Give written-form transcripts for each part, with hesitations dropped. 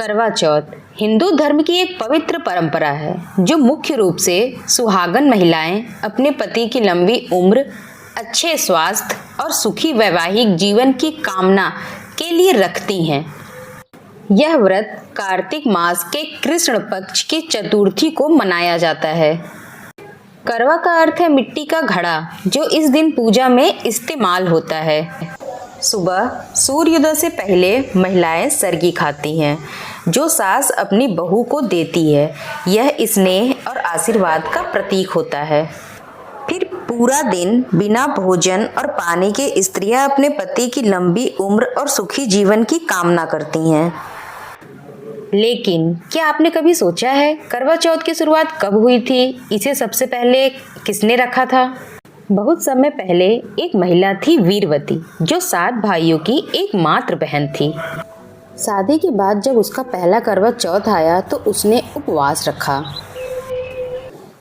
करवा चौथ हिंदू धर्म की एक पवित्र परंपरा है जो मुख्य रूप से सुहागन महिलाएं अपने पति की लंबी उम्र, अच्छे स्वास्थ्य और सुखी वैवाहिक जीवन की कामना के लिए रखती हैं। यह व्रत कार्तिक मास के कृष्ण पक्ष की चतुर्थी को मनाया जाता है। करवा का अर्थ है मिट्टी का घड़ा जो इस दिन पूजा में इस्तेमाल होता है। सुबह सूर्योदय से पहले महिलाएं सरगी खाती हैं जो सास अपनी बहू को देती है। यह स्नेह और आशीर्वाद का प्रतीक होता है। फिर पूरा दिन बिना भोजन और पानी के स्त्रियां अपने पति की लंबी उम्र और सुखी जीवन की कामना करती हैं। लेकिन क्या आपने कभी सोचा है करवा चौथ की शुरुआत कब हुई थी? इसे सबसे पहले किसने रखा था? बहुत समय पहले एक महिला थी वीरवती, जो 7 भाइयों की एकमात्र बहन थी। शादी के बाद जब उसका पहला करवा चौथ आया तो उसने उपवास रखा,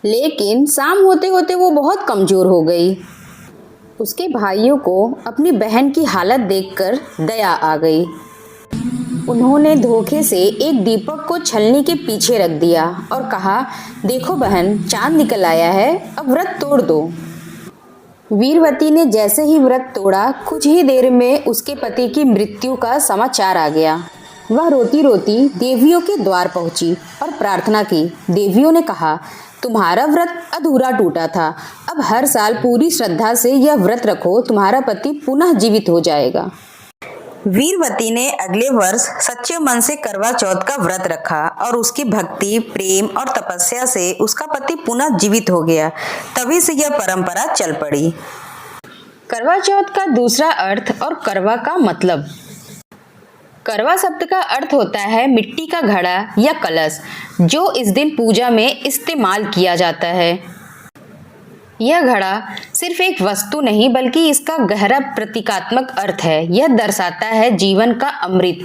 लेकिन शाम होते होते वो बहुत कमजोर हो गई। उसके भाइयों को अपनी बहन की हालत देखकर दया आ गई। उन्होंने धोखे से एक दीपक को छलनी के पीछे रख दिया और कहा, देखो बहन, चांद निकल आया है, अब व्रत तोड़ दो। वीरवती ने जैसे ही व्रत तोड़ा, कुछ ही देर में उसके पति की मृत्यु का समाचार आ गया। वह रोती रोती देवियों के द्वार पहुंची और प्रार्थना की। देवियों ने कहा, तुम्हारा व्रत अधूरा टूटा था, अब हर साल पूरी श्रद्धा से यह व्रत रखो, तुम्हारा पति पुनः जीवित हो जाएगा। वीरवती ने अगले वर्ष सच्चे मन से करवा चौथ का व्रत रखा और उसकी भक्ति, प्रेम और तपस्या से उसका पति पुनः जीवित हो गया। तभी से यह परंपरा चल पड़ी। करवा चौथ का दूसरा अर्थ और करवा का मतलब। करवा शब्द का अर्थ होता है मिट्टी का घड़ा या कलश, जो इस दिन पूजा में इस्तेमाल किया जाता है। यह घड़ा सिर्फ एक वस्तु नहीं बल्कि इसका गहरा प्रतीकात्मक अर्थ है। यह दर्शाता है जीवन का अमृत,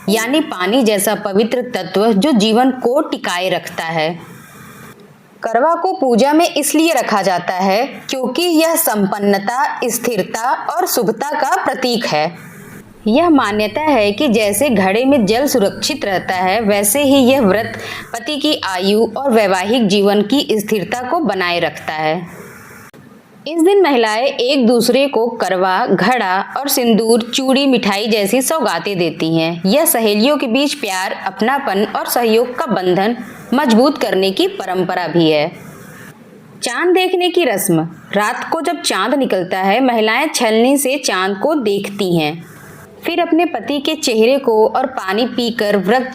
यानी पानी जैसा पवित्र तत्व जो जीवन को टिकाए रखता है। करवा को पूजा में इसलिए रखा जाता है क्योंकि यह संपन्नता, स्थिरता और शुभता का प्रतीक है। यह मान्यता है कि जैसे घड़े में जल सुरक्षित रहता है, वैसे ही यह व्रत पति की आयु और वैवाहिक जीवन की स्थिरता को बनाए रखता है। इस दिन महिलाएं एक दूसरे को करवा, घड़ा और सिंदूर, चूड़ी, मिठाई जैसी सौगातें देती हैं। यह सहेलियों के बीच प्यार, अपनापन और सहयोग का बंधन मजबूत करने की परंपरा भी है। चांद देखने की रस्म। रात को जब चांद निकलता है, महिलाएं छलनी से चांद को देखती हैं। फिर अपने पति के चेहरे को और पानी पीकर व्रत